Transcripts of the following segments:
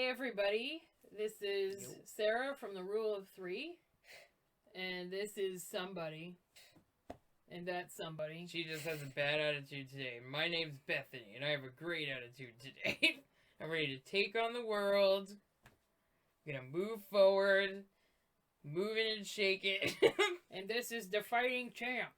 Hey everybody, this is Sarah from the Rule of Three, and this is somebody, and that's somebody. She just has a bad attitude today. My name's Bethany, and I have a great attitude today. I'm ready to take on the world. I'm gonna move forward, move it and shake it. And this is the fighting champ.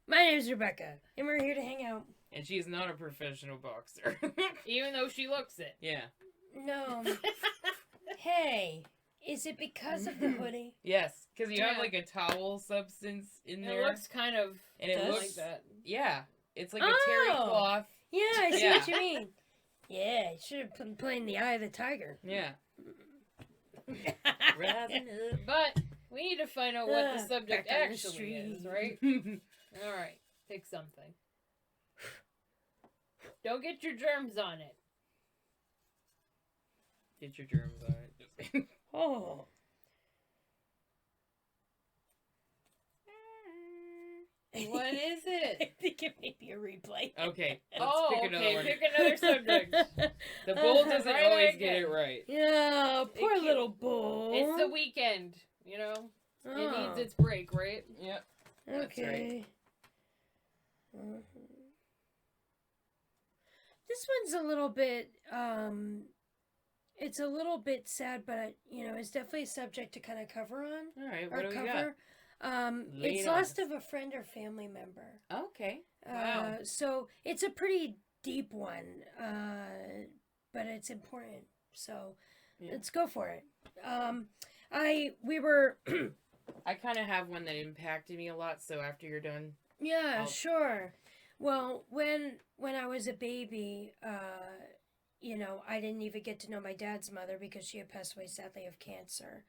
My name's Rebecca, and we're here to hang out. And she's not a professional boxer. Even though she looks it. Yeah. No. Hey, is it because of the hoodie? Yes, because you have like a towel substance in there. It looks kind of and it looks like that. Yeah, it's like a terry cloth. Yeah, I see what you mean. Yeah, you should have been playing the Eye of the Tiger. Yeah. But we need to find out what the subject actually is, right? Alright, pick something. Don't get your germs on it. Get your germs on it. Oh. What is it? I think it may be a replay. Okay, let's pick another one. Pick another subject. The bull doesn't Right always again. get it right. Yeah, poor little bull. It's the weekend, you know? It Oh. needs its break, right? Yep. Okay. Mhm. This one's a little bit, it's a little bit sad, but, it's definitely a subject to kind of cover on. All right, Or what do we got? cover. Lay It's it on loss us. of a friend or family member. Okay. Wow. So it's a pretty deep one, but it's important. So let's go for it. We were. I kind of have one that impacted me a lot. So after you're done. Yeah, sure. Well, when I was a baby, I didn't even get to know my dad's mother because she had passed away sadly of cancer.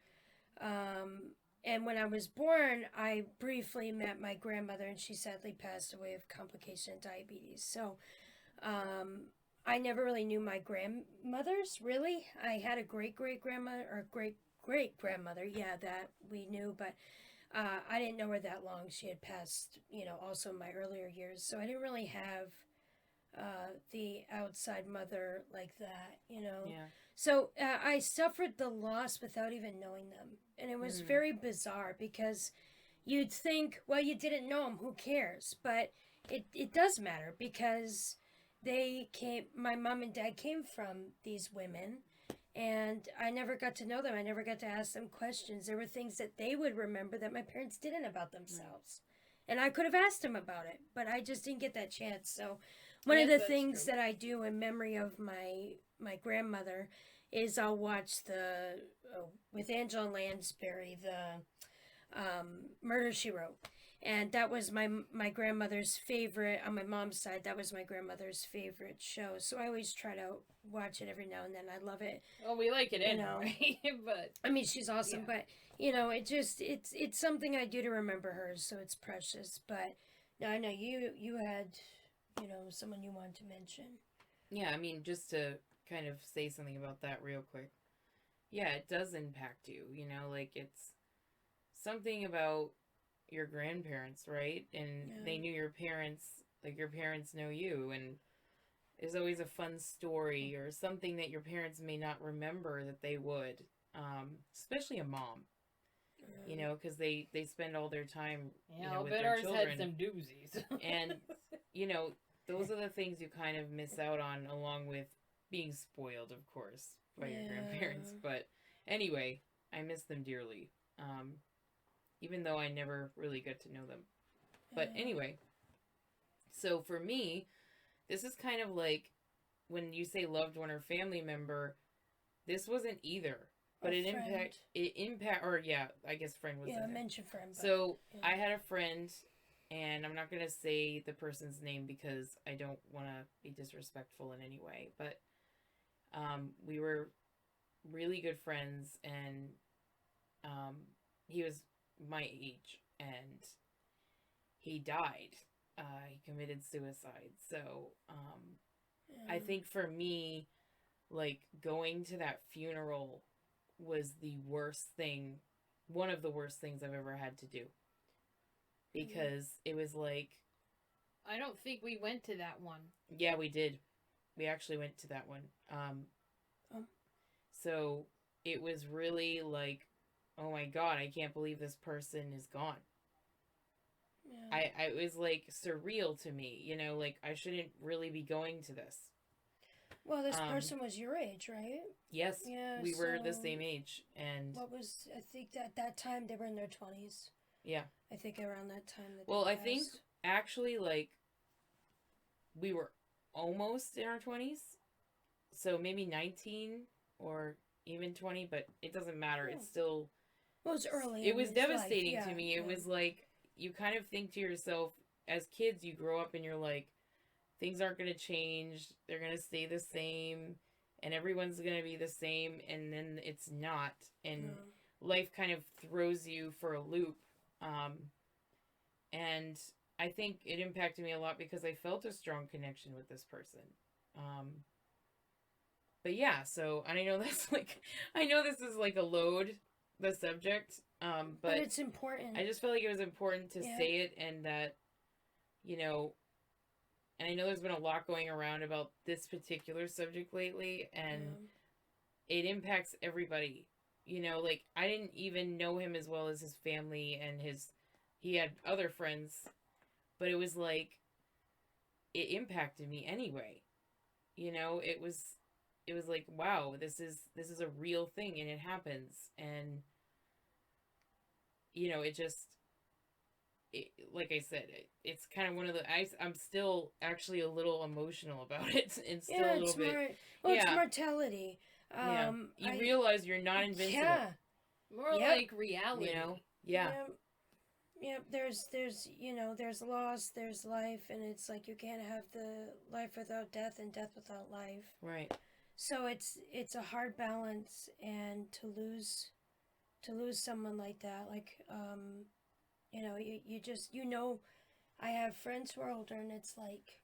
And when I was born, I briefly met my grandmother, and she sadly passed away of complication of diabetes. So, I never really knew my grandmothers, really. I had a great-great-grandmother, or great-great-grandmother, that we knew, but I didn't know her that long. She had passed, also in my earlier years. So I didn't really have the outside mother like that, Yeah. So I suffered the loss without even knowing them. And it was very bizarre because you'd think, well, you didn't know them, who cares? But it does matter because my mom and dad came from these women, and I never got to know them. I never got to ask them questions. There were things that they would remember that my parents didn't about themselves. And I could have asked them about it, but I just didn't get that chance. So one of the things that I do in memory of my grandmother is I'll watch with Angela Lansbury, the Murder, She Wrote. And that was my grandmother's favorite, on my mom's side, that was my grandmother's favorite show. So I always try to watch it every now and then. I love it. Well, we like it anyway, but... I mean, she's awesome, but, it's something I do to remember her, so it's precious. But, no, I know you had, someone you wanted to mention. Yeah, I mean, just to kind of say something about that real quick. Yeah, it does impact you, it's something about your grandparents, right? And they knew your parents, like your parents know you, and there's always a fun story or something that your parents may not remember that they would, especially a mom, because they spend all their time, I'll with bet their ours children. had some doozies. And, those are the things you kind of miss out on, along with being spoiled, of course, by your grandparents. But anyway, I miss them dearly. Even though I never really got to know them. But anyway, so for me, this is kind of like when you say loved one or family member, this wasn't either. But I guess friend was I mentioned friend. So I had a friend, and I'm not going to say the person's name because I don't want to be disrespectful in any way, but we were really good friends, and he was my age, and he died. He committed suicide. So I think for me, like, going to that funeral was the worst thing, one of the worst things I've ever had to do, because it was like I don't think we went to that one. Yeah, we did. We actually went to that one. Oh. So it was really like, oh my god, I can't believe this person is gone. Yeah. It was like surreal to me, you know, like I shouldn't really be going to this. Well, this Um, person was your age, right? Yes, Yeah. we were the so same age, and What was, I think at that time they were in their 20s. yeah. I think around that time that Well, they I think passed. actually, like, we were almost in our 20s, so maybe 19 or even 20, but it doesn't matter. Oh. It's still, Well, it was early. it in was his life, devastating yeah, to me. It yeah. was like, you kind of think to yourself, as kids, you grow up and you're like, things aren't going to change, they're going to stay the same, and everyone's going to be the same, and then it's not, and Yeah. life kind of throws you for a loop. And I think it impacted me a lot because I felt a strong connection with this person. But yeah, so, and I know that's like, I know this is like a load, the subject, But it's important. I just felt like it was important to Yeah. say it, and that, you know, and I know there's been a lot going around about this particular subject lately, and it impacts everybody. You know, like, I didn't even know him as well as his family and he had other friends, but it was like, it impacted me anyway. You know, it was like, wow, this is a real thing, and it happens, and, you know, it just, like I said, it's kind of one of the, I'm still actually a little emotional about it, and still Yeah, a little it's bit, it's yeah. mortality. Yeah, you realize you're not invincible. Yeah. More Yep. like reality. You know? Yeah. Yep. There's there's loss, there's life, and it's like you can't have the life without death and death without life. Right. So it's a hard balance, and to lose someone like that, like you know, you just, I have friends who are older, and it's like,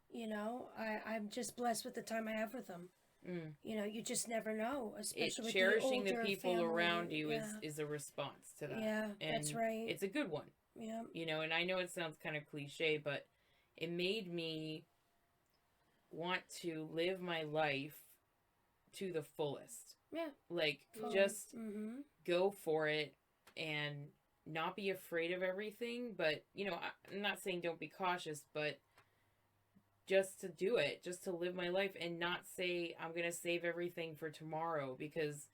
you know, I'm just blessed with the time I have with them. Mm. You know, you just never know, especially with Cherishing the the older people family. around you Yeah. is a response to that. Yeah, And that's right. it's a good one. Yeah. You know, and I know it sounds kind of cliche, but it made me want to live my life to the fullest. Yeah. Like, Full. just Mm-hmm. go for it and not be afraid of everything. But, you know, I'm not saying don't be cautious, but just to do it, just to live my life, and not say I'm going to save everything for tomorrow, because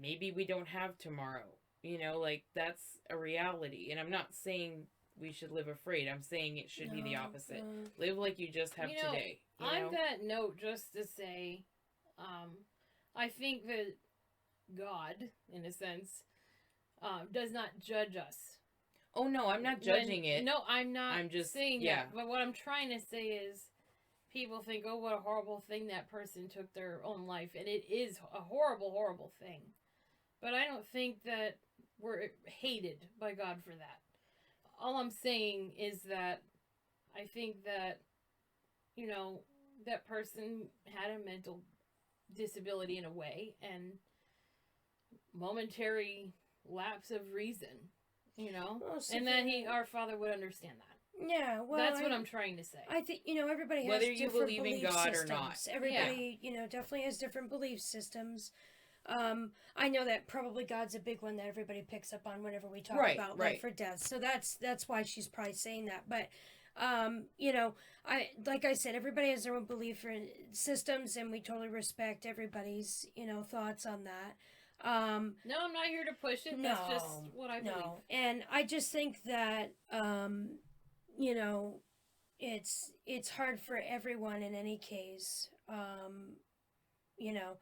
maybe we don't have tomorrow. You know, like, that's a reality. And I'm not saying we should live afraid. I'm saying it should be the opposite. Live like you just have You know, today. You on know? that note, just to say, I think that God, in a sense, does not judge us. Oh, no, I'm not judging it. No, I'm not. I'm just saying yeah. that. But what I'm trying to say is, people think, oh, what a horrible thing that person took their own life, and it is a horrible, horrible thing. But I don't think that we're hated by God for that. All I'm saying is that I think that, you know, that person had a mental disability in a way, and momentary lapse of reason, you know, Well, so and that our Father would understand that. Yeah, well, That's what I'm trying to say. I think, you know, everybody has Whether you different believe in belief God or systems. not. Everybody, you know, definitely has different belief systems. I know that probably God's a big one that everybody picks up on whenever we talk about life or death. So that's why she's probably saying that. But you know, like I said, everybody has their own belief systems, and we totally respect everybody's, you know, thoughts on that. No, I'm not here to push it. That's just what I believe. And I just think that you know, it's hard for everyone in any case. You know,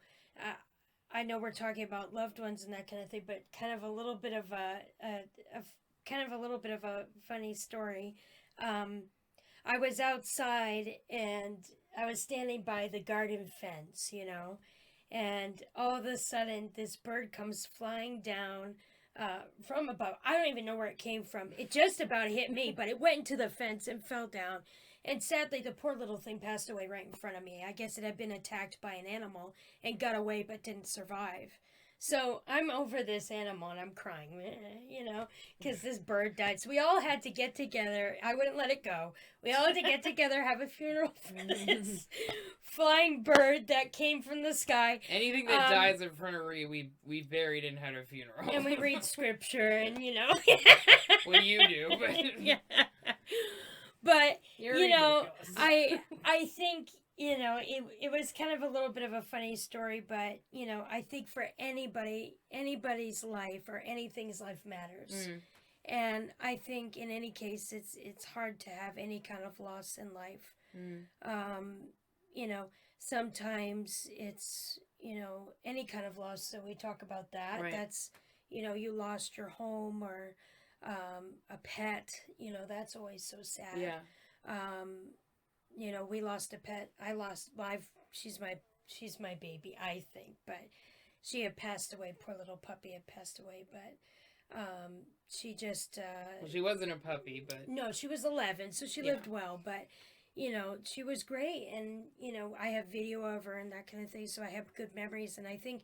I know we're talking about loved ones and that kind of thing, but kind of a little bit of a funny story. I was outside and I was standing by the garden fence, you know, and all of a sudden this bird comes flying down from above. I don't even know where it came from. It just about hit me, but it went into the fence and fell down. And sadly, the poor little thing passed away right in front of me. I guess it had been attacked by an animal and got away but didn't survive. So I'm over this animal and I'm crying, because this bird died. So we all had to get together. I wouldn't let it go. We all had to get together, have a funeral for this flying bird that came from the sky. Anything that dies in front of Rhea, we buried and had a funeral. And we read scripture and, Well, you do, but... Yeah. But, You're ridiculous. I think... it was kind of a little bit of a funny story, but, I think for anybody's life or anything's life matters. And I think in any case, it's hard to have any kind of loss in life. Sometimes it's, any kind of loss. So we talk about that. Right. That's, you lost your home or a pet, that's always so sad. Yeah. We lost a pet. She's my baby, I think, but she had passed away. Poor little puppy had passed away, but she just Well, she wasn't a puppy, but... No, she was 11, so she lived well, but she was great, and I have video of her and that kind of thing, so I have good memories, and I think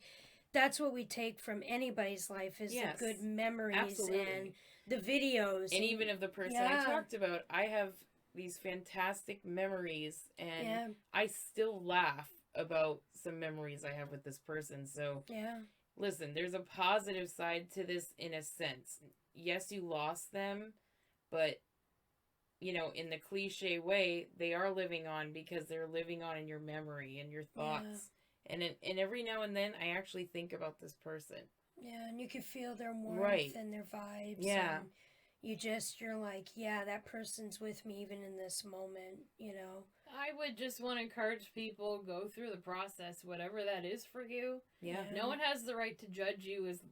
that's what we take from anybody's life is Yes, the good memories absolutely. and the videos. And even of the person I talked about, I have these fantastic memories, and I still laugh about some memories I have with this person. So, listen, there's a positive side to this in a sense. Yes, you lost them, but, in the cliche way, they are living on because they're living on in your memory and your thoughts. And every now and then, I actually think about this person. Yeah, and you can feel their warmth and their vibes. Yeah. And you're like, yeah, that person's with me even in this moment, I would just want to encourage people, go through the process, whatever that is for you. Yeah. No one has the right to judge you as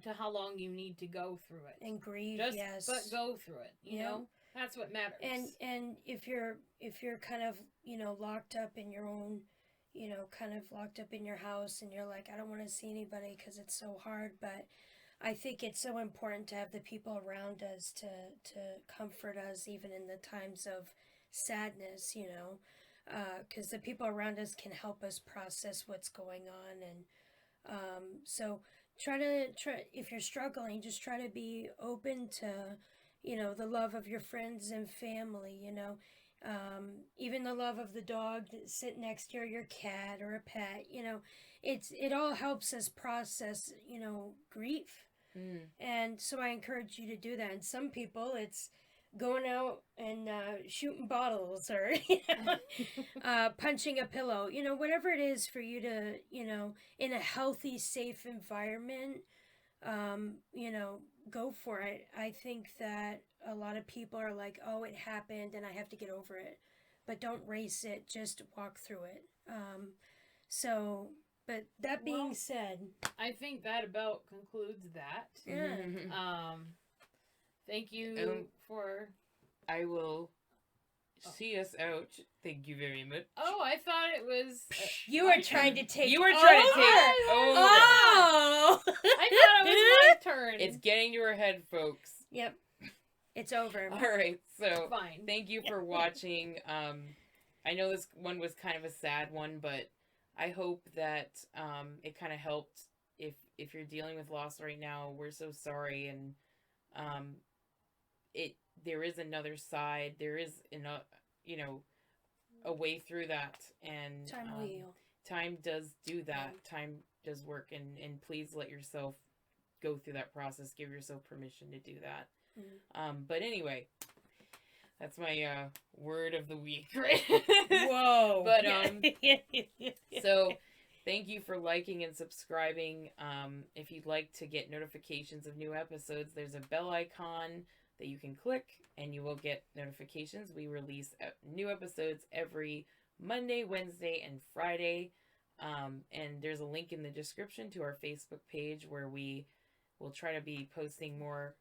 to how long you need to go through it. And grieve, Just, but go through it, you know? That's what matters. And if you're kind of, locked up in your own, kind of locked up in your house and you're like, I don't want to see anybody because it's so hard, but I think it's so important to have the people around us to comfort us even in the times of sadness, because the people around us can help us process what's going on. And so try if you're struggling, just try to be open to, the love of your friends and family, even the love of the dog that sit next to you, or your cat or a pet, it all helps us process, grief. And so I encourage you to do that. And some people, it's going out and shooting bottles or punching a pillow, whatever it is for you to, in a healthy, safe environment, go for it. I think that a lot of people are like, oh, it happened and I have to get over it. But don't race it, just walk through it. But that being said, I think that about concludes that. Yeah. Thank you for... I will see us out. Thank you very much. Oh, I thought it was... you were trying to take You were trying to take over. Oh! I thought it was my turn. It's getting to her head, folks. Yep. It's over. All right, so Fine. thank you for watching. I know this one was kind of a sad one, but I hope that it kind of helped. If you're dealing with loss right now, we're so sorry, and there is another side. There is a way through that, and Time will heal. Time does do that. Time does work, and please let yourself go through that process. Give yourself permission to do that. But anyway, that's my word of the week, right? Whoa. But so thank you for liking and subscribing. If you'd like to get notifications of new episodes, there's a bell icon that you can click and you will get notifications. We release new episodes every Monday, Wednesday, and Friday. And there's a link in the description to our Facebook page where we will try to be posting more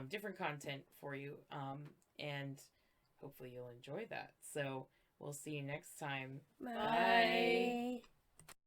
different content for you. And hopefully you'll enjoy that. So we'll see you next time. Bye.